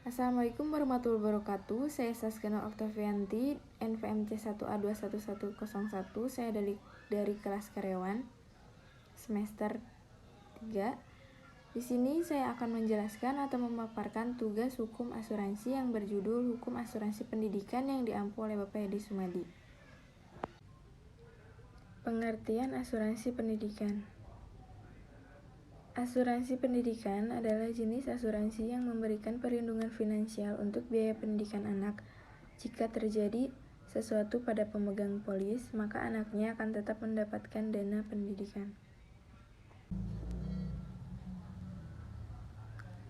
Assalamualaikum warahmatullahi wabarakatuh. Saya Saskana Oktavianti, NVMC 1A21101. Saya dari kelas karyawan semester 3. Di sini saya akan menjelaskan atau memaparkan tugas hukum asuransi yang berjudul Hukum Asuransi Pendidikan yang diampu oleh Bapak Edi Sumadi. Pengertian asuransi pendidikan. Asuransi pendidikan adalah jenis asuransi yang memberikan perlindungan finansial untuk biaya pendidikan anak. Jika terjadi sesuatu pada pemegang polis, maka anaknya akan tetap mendapatkan dana pendidikan.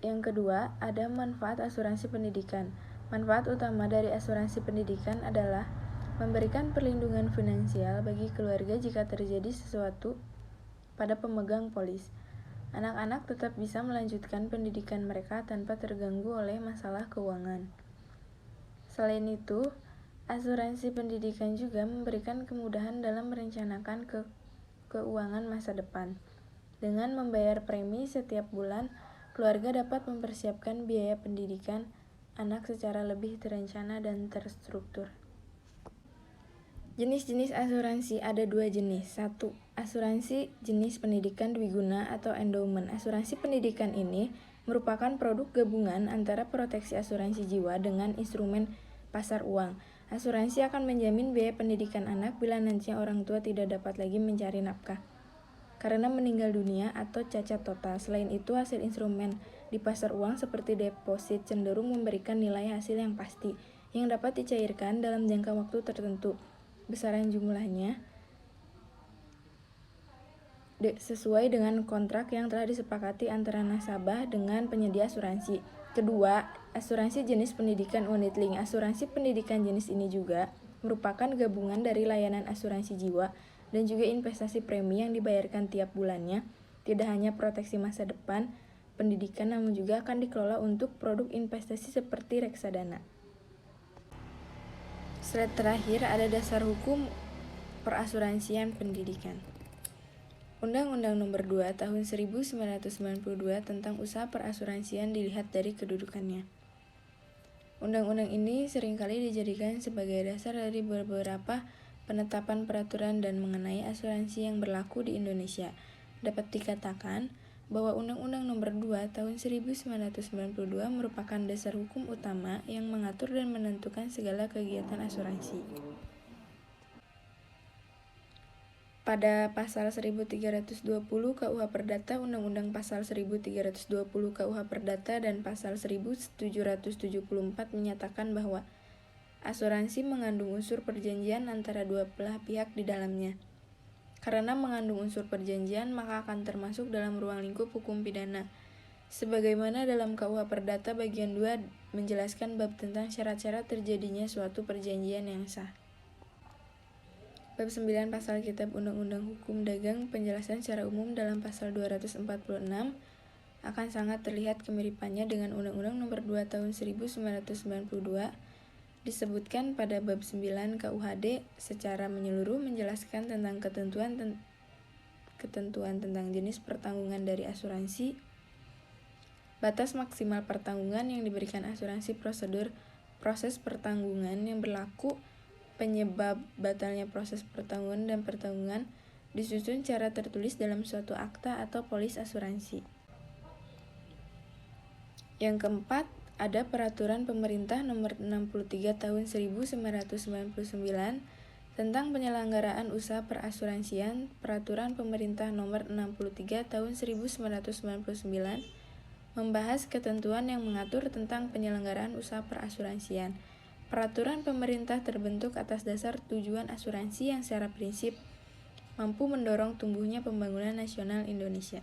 Yang kedua, ada manfaat asuransi pendidikan. Manfaat utama dari asuransi pendidikan adalah memberikan perlindungan finansial bagi keluarga jika terjadi sesuatu pada pemegang polis. Anak-anak tetap bisa melanjutkan pendidikan mereka tanpa terganggu oleh masalah keuangan. Selain itu, asuransi pendidikan juga memberikan kemudahan dalam merencanakan keuangan masa depan. Dengan membayar premi setiap bulan, keluarga dapat mempersiapkan biaya pendidikan anak secara lebih terencana dan terstruktur. Jenis-jenis asuransi ada 2 jenis. 1. Asuransi jenis pendidikan dwiguna atau endowment. Asuransi pendidikan ini merupakan produk gabungan antara proteksi asuransi jiwa dengan instrumen pasar uang. Asuransi akan menjamin biaya pendidikan anak bila nantinya orang tua tidak dapat lagi mencari nafkah karena meninggal dunia atau cacat total. Selain itu, hasil instrumen di pasar uang seperti deposit cenderung memberikan nilai hasil yang pasti yang dapat dicairkan dalam jangka waktu tertentu. Besaran jumlahnya sesuai dengan kontrak yang telah disepakati antara nasabah dengan penyedia asuransi. Kedua, asuransi jenis pendidikan unit link. Asuransi pendidikan jenis ini juga merupakan gabungan dari layanan asuransi jiwa dan juga investasi premi yang dibayarkan tiap bulannya. Tidak hanya proteksi masa depan pendidikan, namun juga akan dikelola untuk produk investasi seperti reksadana. Slide terakhir ada dasar hukum perasuransian pendidikan. Undang-Undang Nomor 2 Tahun 1992 tentang usaha perasuransian dilihat dari kedudukannya. Undang-undang ini seringkali dijadikan sebagai dasar dari beberapa penetapan peraturan dan mengenai asuransi yang berlaku di Indonesia. Dapat dikatakan bahwa Undang-Undang Nomor 2 Tahun 1992 merupakan dasar hukum utama yang mengatur dan menentukan segala kegiatan asuransi. Pada pasal 1320 KUH Perdata, Undang-Undang pasal 1320 KUH Perdata dan pasal 1774 menyatakan bahwa asuransi mengandung unsur perjanjian antara dua belah pihak di dalamnya. Karena mengandung unsur perjanjian, maka akan termasuk dalam ruang lingkup hukum pidana. Sebagaimana dalam KUH Perdata bagian 2 menjelaskan bab tentang syarat-syarat terjadinya suatu perjanjian yang sah. Bab 9 Pasal Kitab Undang-Undang Hukum Dagang penjelasan secara umum dalam pasal 246 akan sangat terlihat kemiripannya dengan Undang-Undang Nomor 2 Tahun 1992. Disebutkan pada bab 9 KUHD secara menyeluruh menjelaskan tentang ketentuan tentang jenis pertanggungan dari asuransi, batas maksimal pertanggungan yang diberikan asuransi, prosedur proses pertanggungan yang berlaku, penyebab batalnya proses pertanggungan dan pertanggungan disusun secara tertulis dalam suatu akta atau polis asuransi. Yang keempat, ada Peraturan Pemerintah Nomor 63 Tahun 1999 tentang penyelenggaraan usaha perasuransian. Peraturan Pemerintah Nomor 63 Tahun 1999 membahas ketentuan yang mengatur tentang penyelenggaraan usaha perasuransian. Peraturan pemerintah terbentuk atas dasar tujuan asuransi yang secara prinsip mampu mendorong tumbuhnya pembangunan nasional Indonesia.